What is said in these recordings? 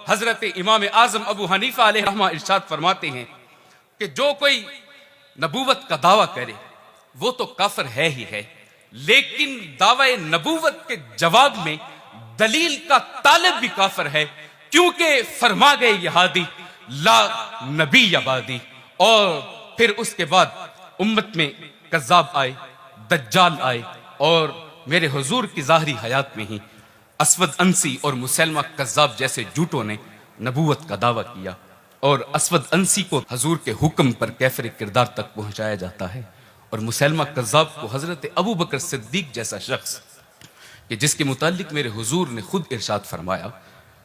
حضرت امام اعظم ابو حنیفہ علیہ رحمہ ارشاد فرماتے ہیں کہ جو کوئی نبوت کا دعویٰ کرے وہ تو کافر ہے ہی ہے، لیکن دعوی نبوت کے جواب میں دلیل کا طالب بھی کافر ہے، کیونکہ فرما گئے یہ ہادی لا نبی بعدی۔ اور پھر اس کے بعد امت میں کذاب آئے، دجال آئے، اور میرے حضور کی ظاہری حیات میں ہی اسود انسی اور مسیلمہ کذاب جیسے جھوٹوں نے نبوت کا دعویٰ کیا، اور اسود انسی کو حضور کے حکم پر کیفر کردار تک پہنچایا جاتا ہے، اور مسیلمہ کذاب کو حضرت ابو بکر صدیق جیسا شخص کہ جس کے متعلق میرے حضور نے خود ارشاد فرمایا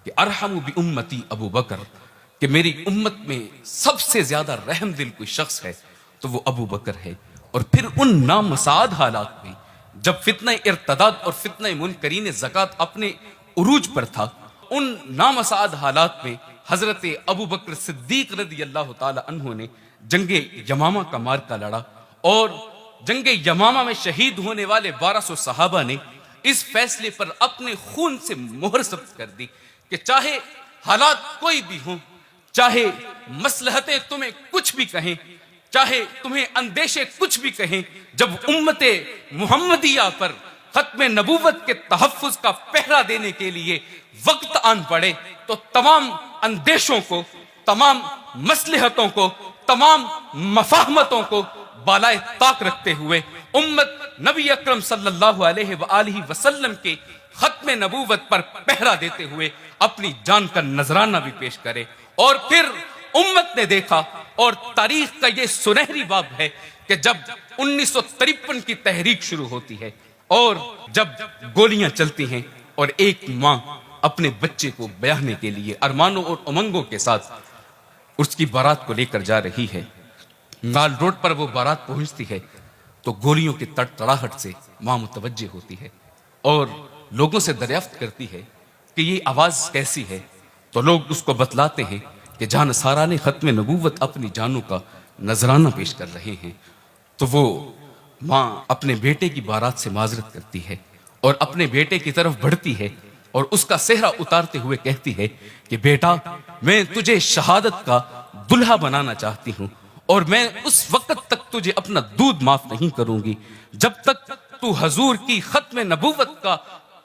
کہ ارحم بامتی ابو بکر، کہ میری امت میں سب سے زیادہ رحم دل کوئی شخص ہے تو وہ ابو بکر ہے۔ اور پھر ان نامساعد حالات میں جب فتنہ ارتداد اور فتنہ منکرین زکوٰۃ اپنے عروج پر تھا، ان نامساعد حالات میں حضرت ابو بکر صدیق رضی اللہ تعالی عنہ نے جنگ یمامہ کا مارکا لڑا، اور جنگ یمامہ میں شہید ہونے والے 1200 صحابہ نے اس فیصلے پر اپنے خون سے مہر ثبت کر دی کہ چاہے حالات کوئی بھی ہوں، چاہے مصلحتیں تمہیں کچھ بھی کہیں، چاہے تمہیں اندیشے کچھ بھی کہیں، جب امت محمدیہ پر ختم نبوت کے تحفظ کا پہرا دینے کے لیے وقت آن پڑے تو تمام اندیشوں کو، تمام مصلحتوں کو، تمام مفاہمتوں کو بالائے طاق رکھتے ہوئے امت نبی اکرم صلی اللہ علیہ وآلہ وسلم کے ختم نبوت پر پہرا دیتے ہوئے اپنی جان کا نذرانہ بھی پیش کرے۔ اور پھر امت نے دیکھا، اور تاریخ کا یہ سنہری باب ہے کہ جب 1953 کی تحریک شروع ہوتی ہے اور جب گولیاں چلتی ہیں اور ایک ماں اپنے بچے کو بیاہنے کے لیے ارمانوں اور امنگوں کے ساتھ اس کی بارات کو لے کر جا رہی ہے، مال روڈ پر وہ بارات پہنچتی ہے تو گولیوں کی تڑتڑاہٹ سے ماں متوجہ ہوتی ہے اور لوگوں سے دریافت کرتی ہے کہ یہ آواز کیسی ہے، تو لوگ اس کو بتلاتے ہیں کہ جہاں سارا نے ختم نبوت اپنی جانوں کا نذرانہ پیش کر رہے ہیں۔ تو وہ ماں اپنے بیٹے کی بارات سے معذرت کرتی ہے اور اپنے بیٹے کی طرف بڑھتی ہے اور اس کا صحرا اتارتے ہوئے کہتی ہے کہ بیٹا، میں تجھے شہادت کا دلہا بنانا چاہتی ہوں، اور میں اس وقت تک تجھے اپنا دودھ معاف نہیں کروں گی جب تک تو حضور کی ختم نبوت کا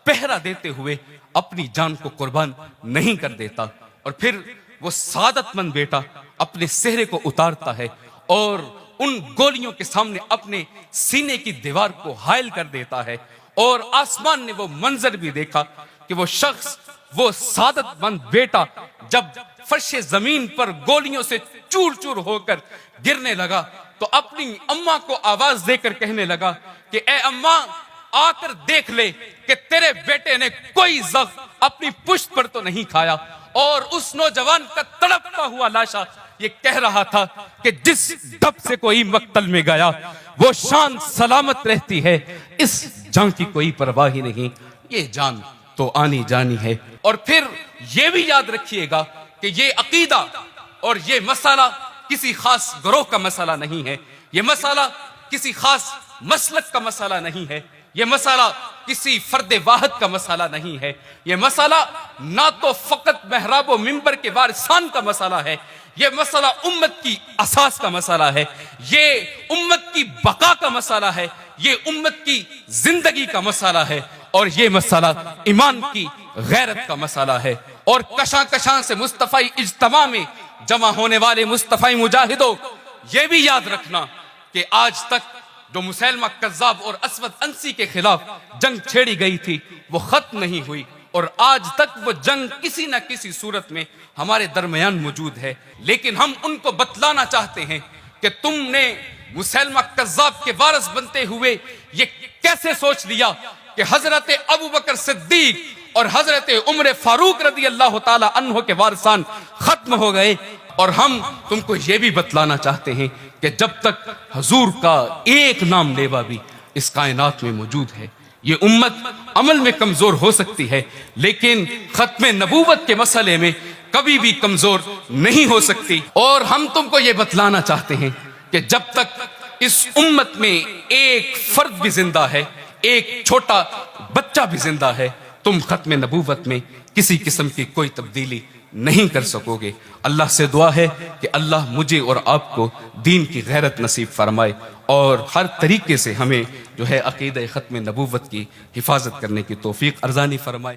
پہرا دیتے ہوئے اپنی جان کو قربان نہیں کر دیتا۔ اور پھر وہ سعادت مند بیٹا اپنے صحرے کو اتارتا ہے اور ان گولیوں کے سامنے اپنے سینے کی دیوار کو حائل کر دیتا ہے، اور آسمان نے وہ منظر بھی دیکھا کہ وہ شخص، وہ سعادت مند بیٹا جب فرش زمین پر گولیوں سے چور چور ہو کر گرنے لگا تو اپنی اماں کو آواز دے کر کہنے لگا کہ اے اماں، آ کر دیکھ لے کہ تیرے بیٹے نے کوئی زخم اپنی پشت پر تو نہیں کھایا۔ اور اس نوجوان کا تڑپتا ہوا لاشا یہ کہہ رہا تھا کہ جس ڈب سے کوئی مقتل میں گیا وہ شان سلامت رہتی ہے، اس جان کی کوئی پرواہ ہی نہیں، یہ جان تو آنی جانی ہے۔ اور پھر یہ بھی یاد رکھیے گا کہ یہ عقیدہ اور یہ مسئلہ کسی خاص گروہ کا مسئلہ نہیں ہے، یہ مسئلہ کسی خاص مسلک کا مسئلہ نہیں ہے، یہ مسئلہ کسی فرد واحد کا مسئلہ نہیں ہے، یہ مسئلہ نہ تو فقط محراب و منبر کے وارثان کا مسئلہ ہے، یہ مسئلہ امت کی اساس کا مسئلہ ہے، یہ امت کی بقا کا مسئلہ ہے، یہ امت کی زندگی کا مسئلہ ہے، اور یہ مسئلہ ایمان کی غیرت کا مسئلہ ہے۔ اور کشاں کشاں سے مصطفی اجتماع میں جمع ہونے والے مصطفی مجاہدوں، یہ بھی یاد رکھنا کہ آج تک جو مسیلمہ کذاب اور اسود انسی کے خلاف جنگ چھیڑی گئی تھی وہ ختم نہیں ہوئی، اور آج تک وہ جنگ کسی نہ کسی صورت میں ہمارے درمیان موجود ہے، لیکن ہم ان کو بتلانا چاہتے ہیں کہ تم نے مسیلمہ کذاب کے وارث بنتے ہوئے یہ کیسے سوچ لیا کہ حضرت ابو بکر صدیق اور حضرت عمر فاروق رضی اللہ تعالی عنہ کے وارثان ختم ہو گئے۔ اور ہم تم کو یہ بھی بتلانا چاہتے ہیں کہ جب تک حضور کا ایک نام لیوا بھی اس کائنات میں موجود ہے، یہ امت عمل میں کمزور ہو سکتی ہے لیکن ختم نبوت کے مسئلے میں کبھی بھی کمزور نہیں ہو سکتی۔ اور ہم تم کو یہ بتلانا چاہتے ہیں کہ جب تک اس امت میں ایک فرد بھی زندہ ہے، ایک چھوٹا بچہ بھی زندہ ہے، تم ختم نبوت میں کسی قسم کی کوئی تبدیلی نہیں کر سکو گے۔ اللہ سے دعا ہے کہ اللہ مجھے اور آپ کو دین کی غیرت نصیب فرمائے اور ہر طریقے سے ہمیں جو ہے عقیدہ ختم نبوت کی حفاظت کرنے کی توفیق ارزانی فرمائے۔